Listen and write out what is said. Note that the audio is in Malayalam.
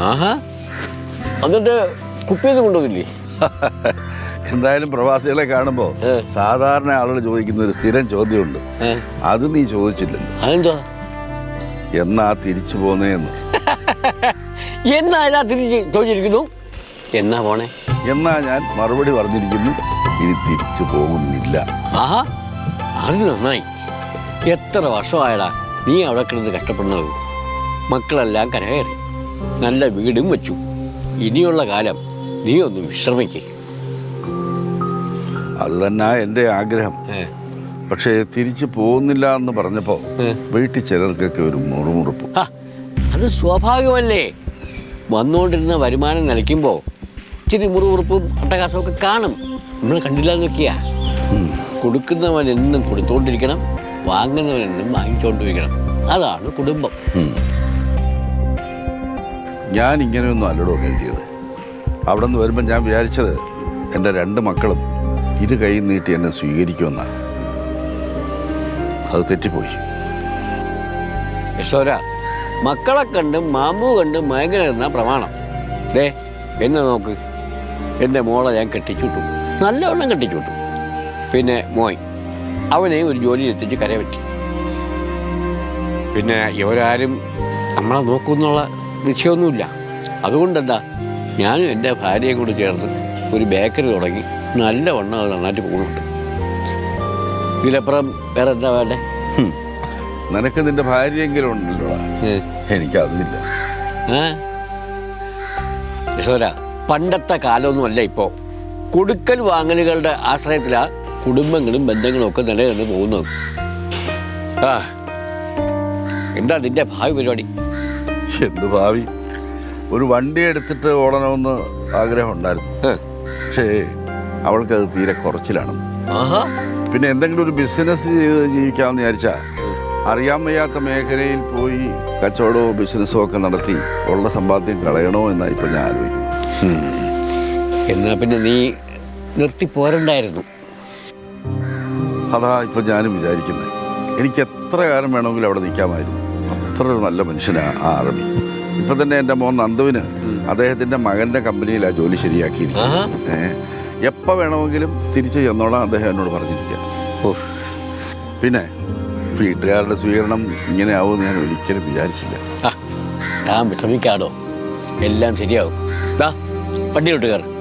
ആഹാ, എന്നിട്ട് കുപ്പിയൊന്നും കൊണ്ടുപോകില്ലേ? എന്തായാലും പ്രവാസികളെ കാണുമ്പോൾ സാധാരണ ആളുകൾ ചോദിക്കുന്ന ഒരു സ്ഥിരം ചോദ്യമുണ്ട്. അത് നീ ചോദിച്ചില്ലല്ലോ. അതെന്താ? എന്നാ തിരിച്ചു പോന്നേന്ന്. എന്നാ തിരിച്ച് ചോദിച്ചിരിക്കുന്നു? എന്നാ പോണേ? എന്നാ ഞാൻ മറുപടി പറഞ്ഞിരിക്കുന്നു, ഇനി തിരിച്ചു പോകുന്നില്ല. ആഹാ, അത് നന്നായി. എത്ര വർഷമായടാ നീ അവിടെ കിടന്ന് കഷ്ടപ്പെടുന്നത്. മക്കളെല്ലാം കരകയറി, നല്ല വീടും വെച്ചു. ഇനിയുള്ള കാലം നീ ഒന്ന് വിശ്രമിക്കേ. അത് തന്നെ എൻ്റെ ആഗ്രഹം. പക്ഷേ തിരിച്ചു പോകുന്നില്ല എന്ന് പറഞ്ഞപ്പോൾ വീട്ടിൽ ചിലർക്കൊക്കെ ഒരു മുറുമുറുപ്പ്. അത് സ്വാഭാവികമല്ലേ. വന്നുകൊണ്ടിരുന്ന വരുമാനം നിലയ്ക്കുമ്പോൾ ഇച്ചിരി മുറുമുറുപ്പും അട്ടകാസമൊക്കെ കാണും. നമ്മൾ കണ്ടില്ല നോക്കിയാ. കൊടുക്കുന്നവൻ എന്നും കൊടുത്തുകൊണ്ടിരിക്കണം, വാങ്ങുന്നവൻ എന്നും വാങ്ങിച്ചുകൊണ്ടിരിക്കണം. അതാണ് കുടുംബം. ഞാൻ ഇങ്ങനെയൊന്നും അല്ലടോ കരുതിയത്. അവിടെ നിന്ന് വരുമ്പോൾ ഞാൻ വിചാരിച്ചത് എൻ്റെ 2 മക്കളും ഇരു കൈ നീട്ടി എന്നെ സ്വീകരിക്കുമെന്നാണ്. അത് തെറ്റിപ്പോയി. യശോര, മക്കളെ കണ്ടും മാമ്പൂ കണ്ടും മയങ്ങരുന്ന പ്രമാണം. ദേ എന്നെ നോക്ക്. എൻ്റെ മോളെ ഞാൻ കെട്ടിച്ചുവിട്ടു, നല്ലവണ്ണം കെട്ടിച്ചുവിട്ടു. പിന്നെ മോയ്, അവനെയും ഒരു ജോലി എത്തിച്ച് കരപറ്റി. പിന്നെ ഇവരാരും നമ്മളെ നോക്കുമെന്നുള്ള നിശ്ചയമൊന്നുമില്ല. അതുകൊണ്ടെന്താ, ഞാനും എൻ്റെ ഭാര്യയും കൂടി ചേർന്ന് ഒരു ബേക്കറി തുടങ്ങി നല്ലവണ്ണം അത് നന്നായിട്ട് പോകുന്നുണ്ട്. ഇതിലപ്പുറം വേറെ എന്താ വേണ്ടേ? നിനക്ക് നിന്റെ ഭാര്യയെങ്കിലും ഉണ്ടല്ലോ. എനിക്കതില്ല. യശോര, പണ്ടത്തെ കാലമൊന്നുമല്ല ഇപ്പോൾ. കൊടുക്കൽ വാങ്ങലുകളുടെ ആശ്രയത്തിലാണ് കുടുംബങ്ങളും ബന്ധങ്ങളും ഒക്കെ നിലനിന്ന് പോകുന്നത്. എന്താ നിന്റെ ഭാവി പരിപാടി? എന്ത് ഭാവി? ഒരു വണ്ടി എടുത്തിട്ട് ഓടണമെന്ന് ആഗ്രഹം ഉണ്ടായിരുന്നു. പക്ഷേ അവൾക്കത് തീരെ കുറച്ചിലാണ്. പിന്നെ എന്തെങ്കിലും ഒരു ബിസിനസ് ചെയ്ത് ജീവിക്കാമെന്ന് വിചാരിച്ചാൽ അറിയാൻ വയ്യാത്ത മേഖലയിൽ പോയി കച്ചവടമോ ബിസിനസ്സോ ഒക്കെ നടത്തി ഉള്ള സമ്പാദ്യം കളയണോ എന്നാണ് ഇപ്പോൾ ഞാൻ ആലോചിക്കുന്നത്. എന്നാൽ പിന്നെ നീ നിർത്തി പോരണ്ടായിരുന്നു. അതാ ഇപ്പം ഞാനും വിചാരിക്കുന്നത്. എനിക്ക് എത്ര കാലം വേണമെങ്കിലും അവിടെ നിൽക്കാമായിരുന്നു. അത്ര ഒരു നല്ല മനുഷ്യനാണ് ആ ആർമി. ഇപ്പം തന്നെ എൻ്റെ മോൻ നന്ദുവിന് അദ്ദേഹത്തിൻ്റെ മകൻ്റെ കമ്പനിയിലാണ് ജോലി ശരിയാക്കിയിരിക്കുന്നത്. എപ്പോൾ വേണമെങ്കിലും തിരിച്ചു ചെന്നോളാം അദ്ദേഹം എന്നോട് പറഞ്ഞിരിക്കുക. പിന്നെ വീട്ടുകാരുടെ സ്വീകരണം ഇങ്ങനെ ആവുമെന്ന് ഞാൻ ഒരിക്കലും വിചാരിച്ചില്ല. താൻ വിഷമിക്കാടോ, എല്ലാം ശരിയാവും. വണ്ടിയിലോട്ട് കയറും.